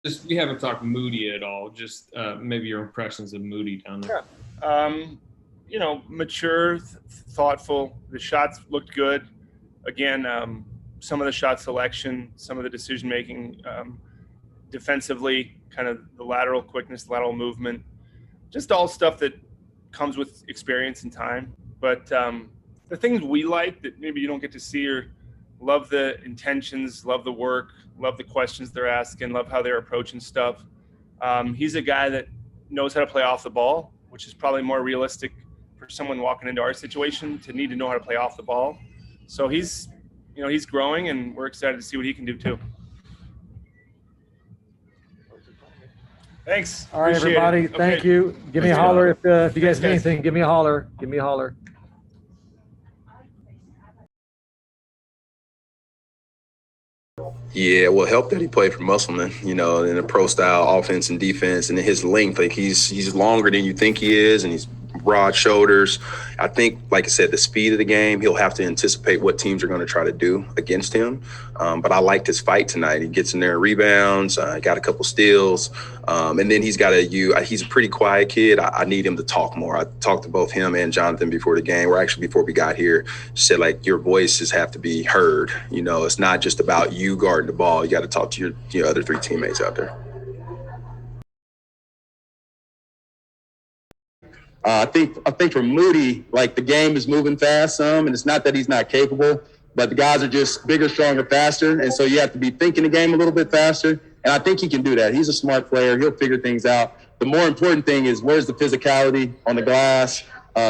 Just, we haven't talked Moody at all. Just maybe your impressions of Moody down there. Yeah. Mature, thoughtful. The shots looked good. Again, some of the shot selection, some of the decision making, defensively, kind of the lateral quickness, lateral movement, just all stuff that comes with experience and time. But the things we like that maybe you don't get to see, or love the intentions, love the work, love the questions they're asking, love how they're approaching stuff. He's a guy that knows how to play off the ball, which is probably more realistic for someone walking into our situation to need to know how to play off the ball. So he's growing, and we're excited to see what he can do too. Thanks. All right, Appreciate everybody. it. Thank Okay. you. Give me a holler if you guys need anything. Give me a holler. Give me a holler. Yeah, well, helped that he played for Musselman, in a pro-style offense and defense, and his length. Like he's longer than you think he is, and he's broad shoulders. I think, like I said, the speed of the game, he'll have to anticipate what teams are going to try to do against him. But I liked his fight tonight. He gets in there and rebounds, got a couple steals, and then he's a pretty quiet kid. I need him to talk more. I talked to both him and Jonathan before the game, or actually before we got here, said, like, your voices have to be heard. It's not just about you guarding the ball. You got to talk to your other three teammates out there. I think for Moody, like, the game is moving fast some, and it's not that he's not capable, but the guys are just bigger, stronger, faster, and so you have to be thinking the game a little bit faster, and I think he can do that. He's a smart player. He'll figure things out. The more important thing is, where's the physicality on the glass,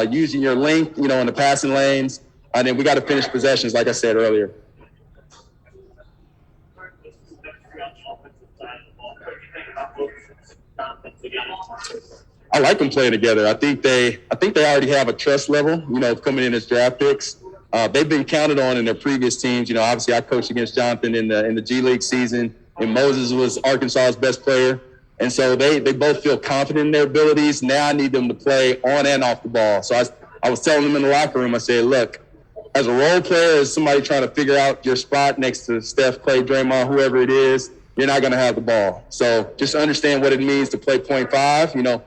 using your length, in the passing lanes, and then we got to finish possessions, like I said earlier. I like them playing together. I think they already have a trust level, coming in as draft picks. They've been counted on in their previous teams. Obviously I coached against Jonathan in the G League season, and Moses was Arkansas's best player. And so they both feel confident in their abilities. Now I need them to play on and off the ball. So I was telling them in the locker room, I said, look, as a role player, as somebody trying to figure out your spot next to Steph, Clay, Draymond, whoever it is, you're not going to have the ball. So just understand what it means to play 0.5,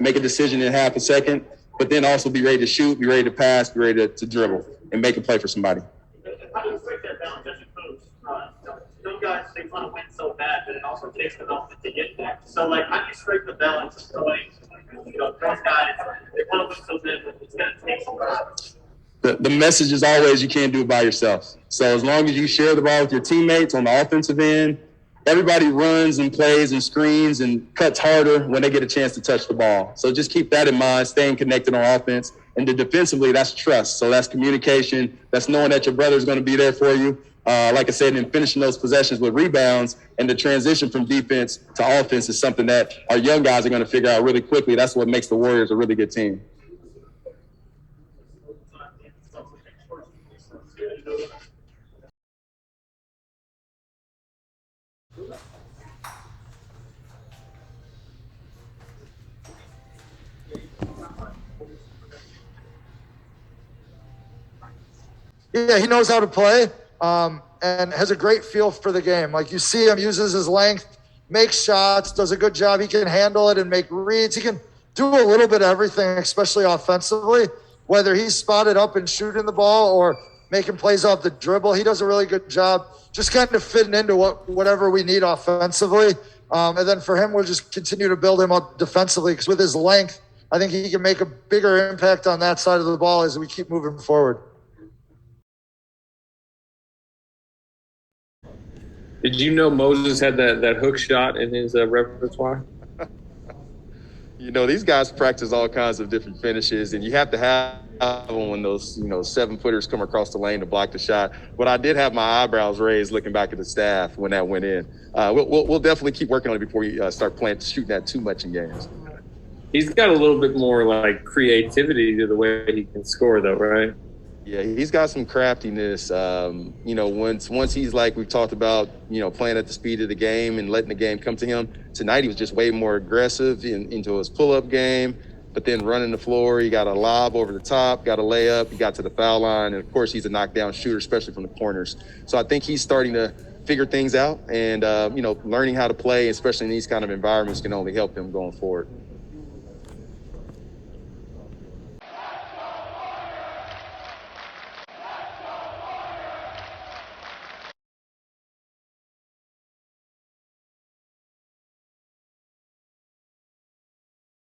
make a decision in half a second, but then also be ready to shoot, be ready to pass, be ready to dribble, and make a play for somebody. How do you break that balance as a coach? Some guys, they want to win so bad, but it also takes development to get there. So, how do you strike the balance of going, those guys, they want to win so bad, but it's going to take some time. The message is always, you can't do it by yourself. So as long as you share the ball with your teammates on the offensive end, everybody runs and plays and screens and cuts harder when they get a chance to touch the ball. So just keep that in mind, staying connected on offense. And then defensively, that's trust. So that's communication. That's knowing that your brother's going to be there for you. Like I said, and finishing those possessions with rebounds, and the transition from defense to offense is something that our young guys are going to figure out really quickly. That's what makes the Warriors a really good team. Yeah, he knows how to play, and has a great feel for the game. Like, you see him, uses his length, makes shots, does a good job. He can handle it and make reads. He can do a little bit of everything, especially offensively, whether he's spotted up and shooting the ball or making plays off the dribble. He does a really good job just kind of fitting into whatever we need offensively. And then for him, we'll just continue to build him up defensively, because with his length, I think he can make a bigger impact on that side of the ball as we keep moving forward. Did you know Moses had that hook shot in his repertoire? These guys practice all kinds of different finishes, and you have to have them when those, 7-footers come across the lane to block the shot. But I did have my eyebrows raised looking back at the staff when that went in. We'll definitely keep working on it before we start shooting that too much in games. He's got a little bit more creativity to the way he can score, though, right? Yeah, he's got some craftiness. Once he's, like we've talked about, playing at the speed of the game and letting the game come to him. Tonight he was just way more aggressive into his pull-up game, but then running the floor. He got a lob over the top, got a layup, he got to the foul line, and of course he's a knockdown shooter, especially from the corners. So I think he's starting to figure things out, and learning how to play, especially in these kind of environments, can only help him going forward.